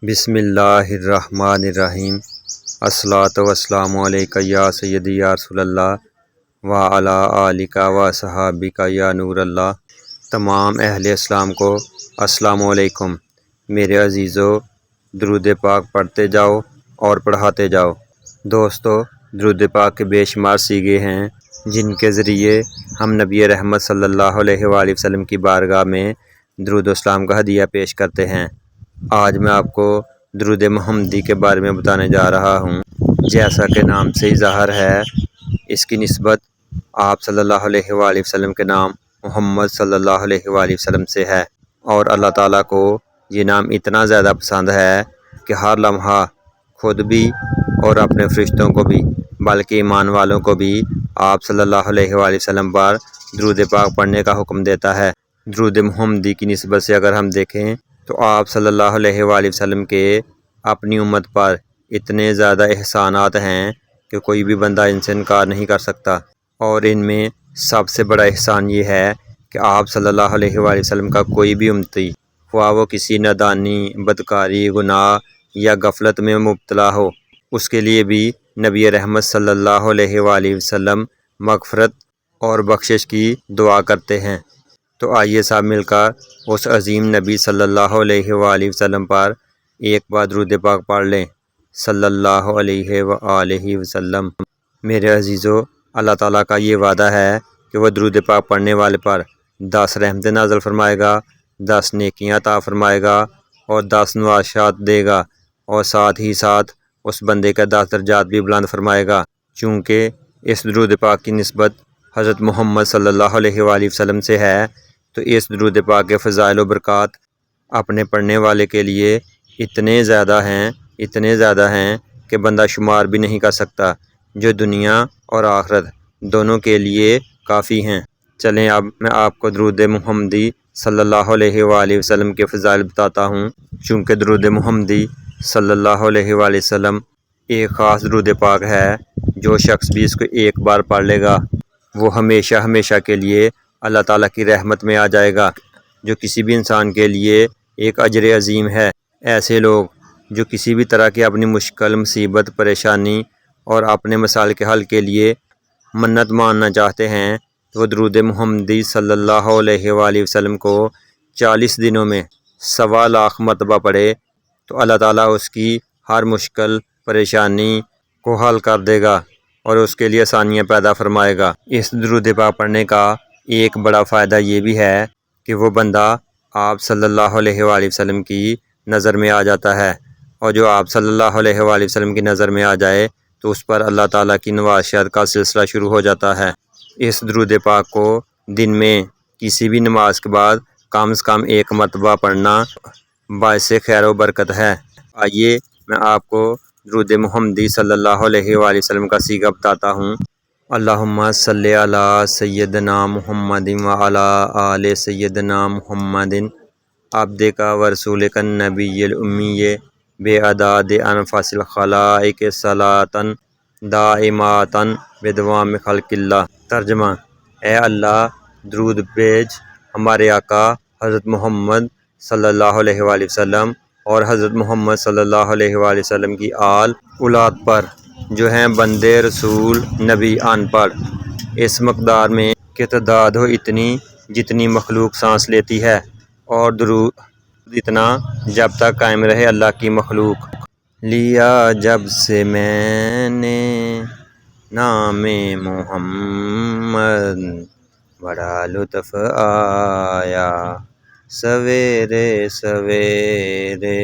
بسم اللہ الرحمن الرحیم۔ الصلاۃ والسلام علیکہ یا سیدی یا رسول اللہ وعلی آلک و صحابک یا نور اللہ۔ تمام اہل اسلام کو السلام علیکم۔ میرے عزیزو، درود پاک پڑھتے جاؤ اور پڑھاتے جاؤ۔ دوستو، درود پاک کے بے شمار سیغے ہیں جن کے ذریعے ہم نبی رحمت صلی اللہ علیہ وآلہ وسلم کی بارگاہ میں درود و اسلام کا ہدیہ پیش کرتے ہیں۔ آج میں آپ کو درود محمدی کے بارے میں بتانے جا رہا ہوں۔ جیسا کہ نام سے ہی ظاہر ہے، اس کی نسبت آپ صلی اللہ علیہ وآلہ وسلم کے نام محمد صلی اللہ علیہ وآلہ وسلم سے ہے، اور اللہ تعالیٰ کو یہ نام اتنا زیادہ پسند ہے کہ ہر لمحہ خود بھی اور اپنے فرشتوں کو بھی، بلکہ ایمان والوں کو بھی آپ صلی اللہ علیہ وآلہ وسلم پر درود پاک پڑھنے کا حکم دیتا ہے۔ درود محمدی کی نسبت سے اگر ہم دیکھیں تو آپ صلی اللہ علیہ وآلہ وسلم کے اپنی امت پر اتنے زیادہ احسانات ہیں کہ کوئی بھی بندہ ان سے انکار نہیں کر سکتا، اور ان میں سب سے بڑا احسان یہ ہے کہ آپ صلی اللہ علیہ وآلہ وسلم کا کوئی بھی امتی، خواہ وہ کسی نادانی، بدکاری، گناہ یا غفلت میں مبتلا ہو، اس کے لیے بھی نبی رحمت صلی اللہ علیہ وآلہ وسلم مغفرت اور بخشش کی دعا کرتے ہیں۔ تو آئیے سب مل کر اس عظیم نبی صلی اللہ علیہ وآلہ وسلم پر ایک بار درود پاک پڑھ لیں، صلی اللہ علیہ وآلہ وسلم۔ میرے عزیزو، اللہ تعالیٰ کا یہ وعدہ ہے کہ وہ درود پاک پڑھنے والے پر 10 رحمتیں نازل فرمائے گا، 10 نیکیاں عطا فرمائے گا اور 10 نوازشات دے گا، اور ساتھ ہی ساتھ اس بندے کا 10 درجات بھی بلند فرمائے گا۔ چونکہ اس درود پاک کی نسبت حضرت محمد صلی اللہ علیہ وآلہ وسلم سے ہے، تو اس درود پاک کے فضائل و برکات اپنے پڑھنے والے کے لیے اتنے زیادہ ہیں کہ بندہ شمار بھی نہیں کر سکتا، جو دنیا اور آخرت دونوں کے لیے کافی ہیں۔ چلیں اب میں آپ کو درود محمدی صلی اللہ علیہ وآلہ وسلم کے فضائل بتاتا ہوں۔ چونکہ درود محمدی صلی اللہ علیہ وآلہ وسلم ایک خاص درود پاک ہے، جو شخص بھی اس کو ایک بار پڑھ لے گا وہ ہمیشہ کے لیے اللہ تعالیٰ کی رحمت میں آ جائے گا، جو کسی بھی انسان کے لیے ایک اجر عظیم ہے۔ ایسے لوگ جو کسی بھی طرح کی اپنی مشکل، مصیبت، پریشانی اور اپنے مسائل کے حل کے لیے منت ماننا چاہتے ہیں، تو وہ درود محمدی صلی اللہ علیہ وآلہ وسلم کو 40 دنوں میں 1.25 لاکھ مرتبہ پڑھے تو اللہ تعالیٰ اس کی ہر مشکل پریشانی کو حل کر دے گا اور اس کے لیے آسانیاں پیدا فرمائے گا۔ اس درود پاک پڑھنے کا ایک بڑا فائدہ یہ بھی ہے کہ وہ بندہ آپ صلی اللہ علیہ وآلہ وسلم کی نظر میں آ جاتا ہے، اور جو آپ صلی اللہ علیہ وآلہ وسلم کی نظر میں آ جائے تو اس پر اللہ تعالیٰ کی نوازشات کا سلسلہ شروع ہو جاتا ہے۔ اس درود پاک کو دن میں کسی بھی نماز کے بعد کم سے کم 1 مرتبہ پڑھنا باعث خیر و برکت ہے۔ آئیے میں آپ کو درود محمدی صلی اللہ علیہ وآلہ وسلم کا صیغہ بتاتا ہوں۔ اللہم صلی علی سیدنا محمد وعلی آل سیدنا محمد عبدک ورسولک النبی الامی بعدد انفاس الخلائق صلاۃ دائمۃ بدوام خلق اللہ۔ ترجمہ: اے اللہ، درود بھیج ہمارے آقا حضرت محمد صلی اللہ علیہ وآلہ وسلم اور حضرت محمد صلی اللہ علیہ وآلہ وسلم کی آل اولاد پر، جو ہیں بندے، رسول، نبی، ان پڑھ، اس مقدار میں کہ تعداد ہو اتنی جتنی مخلوق سانس لیتی ہے، اور درود اتنا جب تک قائم رہے اللہ کی مخلوق۔ لیا جب سے میں نے نام محمد بڑا لطف آیا، سویرے سویرے